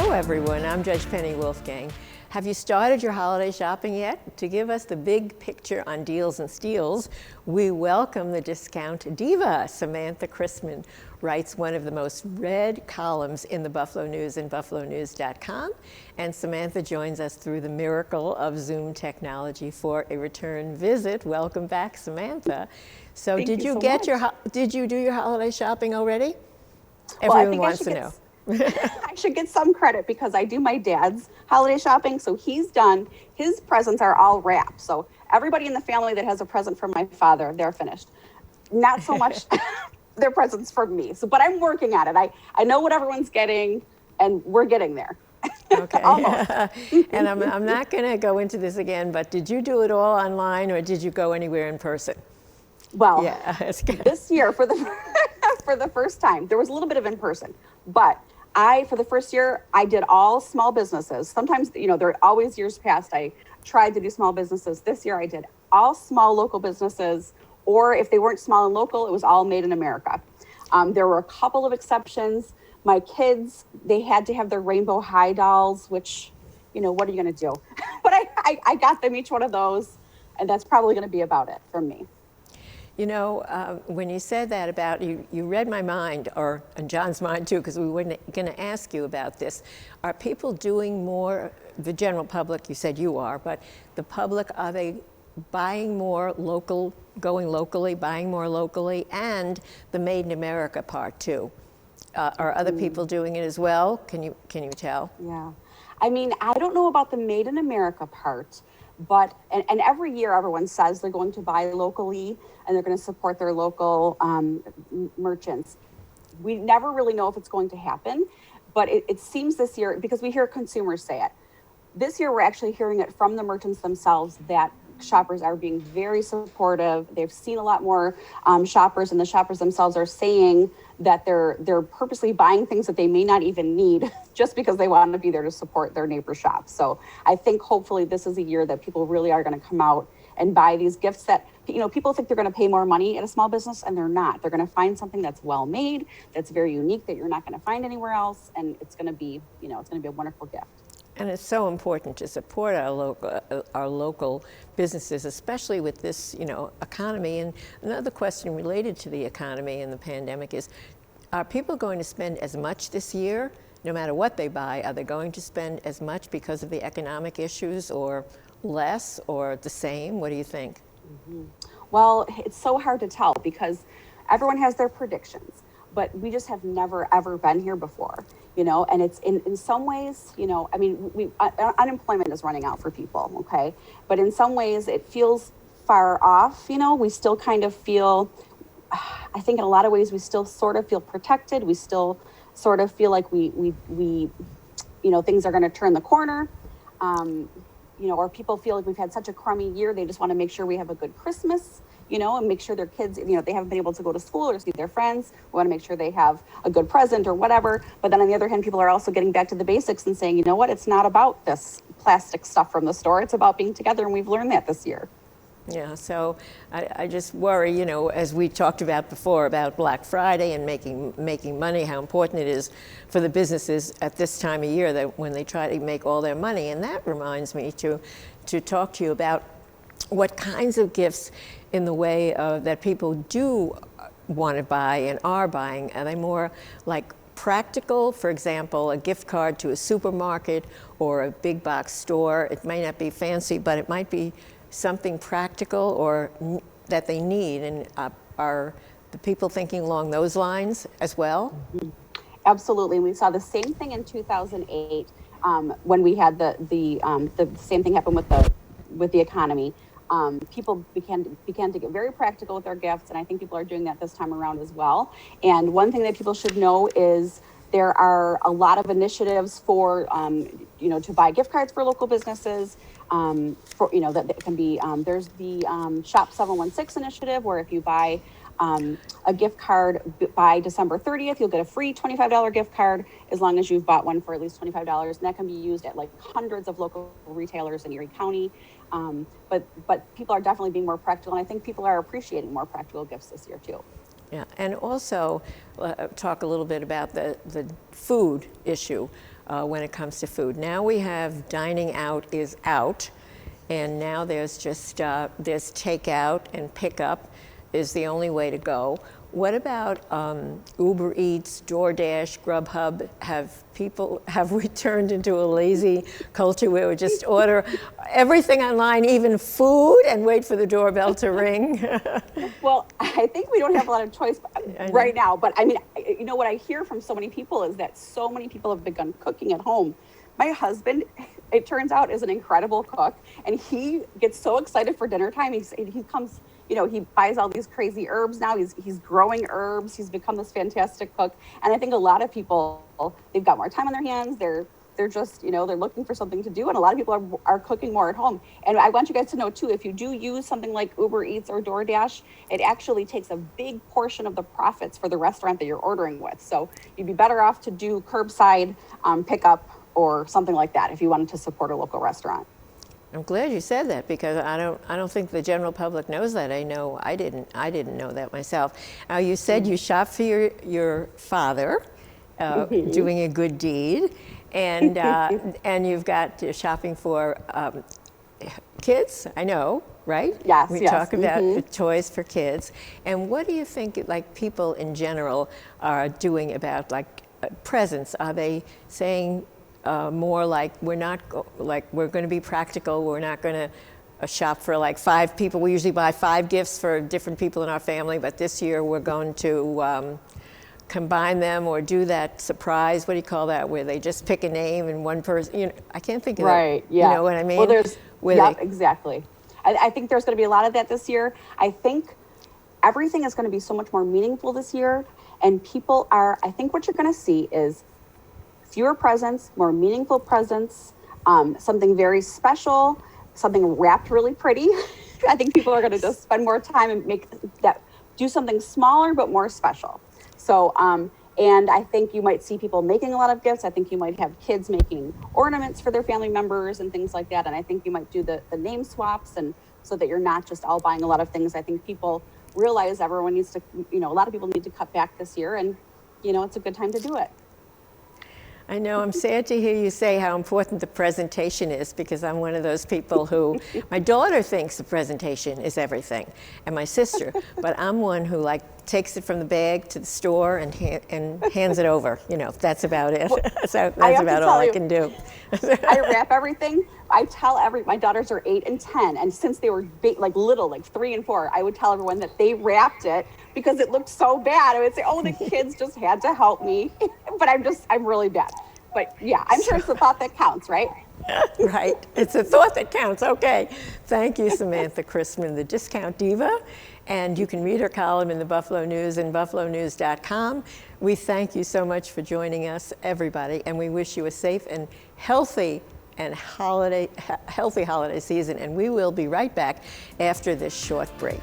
Hello everyone, I'm Judge Penny Wolfgang. Have you started your holiday shopping yet? To give us the big picture on deals and steals, we welcome the discount diva. Samantha Christmann writes one of the most read columns in the Buffalo News and buffalonews.com. And Samantha joins us through the miracle of Zoom technology for a return visit. Welcome back, Samantha. So did you do your holiday shopping already? Everyone wants to know. I should get some credit because I do my dad's holiday shopping. So he's done, his presents are all wrapped. So everybody in the family that has a present from my father, they're finished. Not so much their presents from me. So, but I'm working on it. I know what everyone's getting and we're getting there. Okay. Almost. And I'm not going to go into this again, but did you do it all online or did you go anywhere in person? Well, yeah, this year for the first time, there was a little bit of in person, but for the first year, I did all small businesses. Sometimes, there are always years past, I tried to do small businesses. This year, I did all small local businesses, or if they weren't small and local, it was all made in America. There were a couple of exceptions. My kids, they had to have their Rainbow High dolls, which, what are you going to do? But I got them each one of those, and that's probably going to be about it from me. When you said that about you read my mind, and John's mind too, because we were going to ask you about this. Are people doing more, the general public, you said you are, but the public, are they buying more local, going locally, buying more locally, and the Made in America part too? Are other people doing it as well? Can you tell? Yeah. I mean, I don't know about the Made in America part. But, and every year everyone says they're going to buy locally and they're going to support their local merchants. We never really know if it's going to happen, but it seems this year, because we hear consumers say it, this year we're actually hearing it from the merchants themselves that shoppers are being very supportive. They've seen a lot more shoppers, and the shoppers themselves are saying that they're purposely buying things that they may not even need just because they want to be there to support their neighbor shop. So I think hopefully this is a year that people really are going to come out and buy these gifts that, people think they're going to pay more money at a small business, and they're not. They're going to find something that's well made, that's very unique, that you're not going to find anywhere else, and it's going to be, it's going to be a wonderful gift. And it's so important to support our local businesses, especially with this, economy. And another question related to the economy and the pandemic is, are people going to spend as much this year? No matter what they buy, are they going to spend as much because of the economic issues, or less, or the same? What do you think? Mm-hmm. Well, it's so hard to tell because everyone has their predictions, but we just have never, ever been here before. And it's in some ways, unemployment is running out for people, okay? But in some ways it feels far off, we still kind of feel, I think in a lot of ways we still sort of feel protected. We still sort of feel like we things are going to turn the corner, or people feel like we've had such a crummy year. They just want to make sure we have a good Christmas, and make sure their kids, they haven't been able to go to school or see their friends. We want to make sure they have a good present or whatever. But then on the other hand, people are also getting back to the basics and saying, it's not about this plastic stuff from the store. It's about being together. And we've learned that this year. Yeah, so I just worry, as we talked about before, about Black Friday and making money, how important it is for the businesses at this time of year that when they try to make all their money. And that reminds me to talk to you about what kinds of gifts in the way that people do want to buy and are buying. Are they more like practical, for example, a gift card to a supermarket or a big box store? It may not be fancy, but it might be something practical or that they need. And are the people thinking along those lines as well? Mm-hmm. Absolutely. We saw the same thing in 2008 when we had the same thing happen with the economy. People began to get very practical with their gifts, and I think people are doing that this time around as well. And one thing that people should know is there are a lot of initiatives for, to buy gift cards for local businesses. That it can be, there's the Shop 716 initiative, where if you buy a gift card by December 30th, you'll get a free $25 gift card as long as you've bought one for at least $25. And that can be used at like hundreds of local retailers in Erie County. But people are definitely being more practical, and I think people are appreciating more practical gifts this year too. Yeah, and also talk a little bit about the food issue. when it comes to food. Now we have dining out is out, and now there's just there's takeout and pickup is the only way to go. What about Uber Eats, DoorDash, Grubhub? Have we turned into a lazy culture where we just order everything online, even food, and wait for the doorbell to ring? Well, I think we don't have a lot of choice right now, but I mean, you know, what I hear from so many people is that so many people have begun cooking at home. My husband, it turns out, is an incredible cook, and he gets so excited for dinner time. He comes, you know, he buys all these crazy herbs now. He's growing herbs. He's become this fantastic cook. And I think a lot of people, they've got more time on their hands. They're just, you know, they're looking for something to do. And a lot of people are cooking more at home. And I want you guys to know too, if you do use something like Uber Eats or DoorDash, it actually takes a big portion of the profits for the restaurant that you're ordering with. So you'd be better off to do curbside pickup or something like that if you wanted to support a local restaurant. I'm glad you said that, because I don't think the general public knows that. I know I didn't know that myself. Now, you said you shop for your father, doing a good deed, and and you've got shopping for kids. I know, right? Yes. We talk about toys for kids. And what do you think, like, people in general are doing about, like, presents? Are they saying more like we're going to be practical, we're not going to shop for like 5 people? We usually buy 5 gifts for different people in our family, but this year we're going to combine them, or do that surprise, what do you call that, where they just pick a name and one person, you know, I can't think of right, that. yeah. You know what I mean? Well, exactly. I think there's going to be a lot of that this year. I think everything is going to be so much more meaningful this year, and I think what you're going to see is fewer presents, more meaningful presents, something very special, something wrapped really pretty. I think people are going to just spend more time and do something smaller but more special. So, and I think you might see people making a lot of gifts. I think you might have kids making ornaments for their family members and things like that. And I think you might do the name swaps, and so that you're not just all buying a lot of things. I think people realize everyone needs to, you know, a lot of people need to cut back this year, and, you know, it's a good time to do it. I know, I'm sad to hear you say how important the presentation is, because I'm one of those people who, my daughter thinks the presentation is everything, and my sister, but I'm one who, like, takes it from the bag to the store and hands it over. You know, that's about it. So that's about all I can do. I wrap everything. I tell my daughters are 8 and 10, and since they were like little, like 3 and 4, I would tell everyone that they wrapped it because it looked so bad. I would say, "Oh, the kids just had to help me," but I'm really bad. But yeah, I'm sure it's the thought that counts, right? Right. It's a thought that counts. Okay. Thank you, Samantha Christmann, the Discount Diva. And you can read her column in the Buffalo News and buffalonews.com. We thank you so much for joining us, everybody, and we wish you a safe and healthy holiday season. And we will be right back after this short break.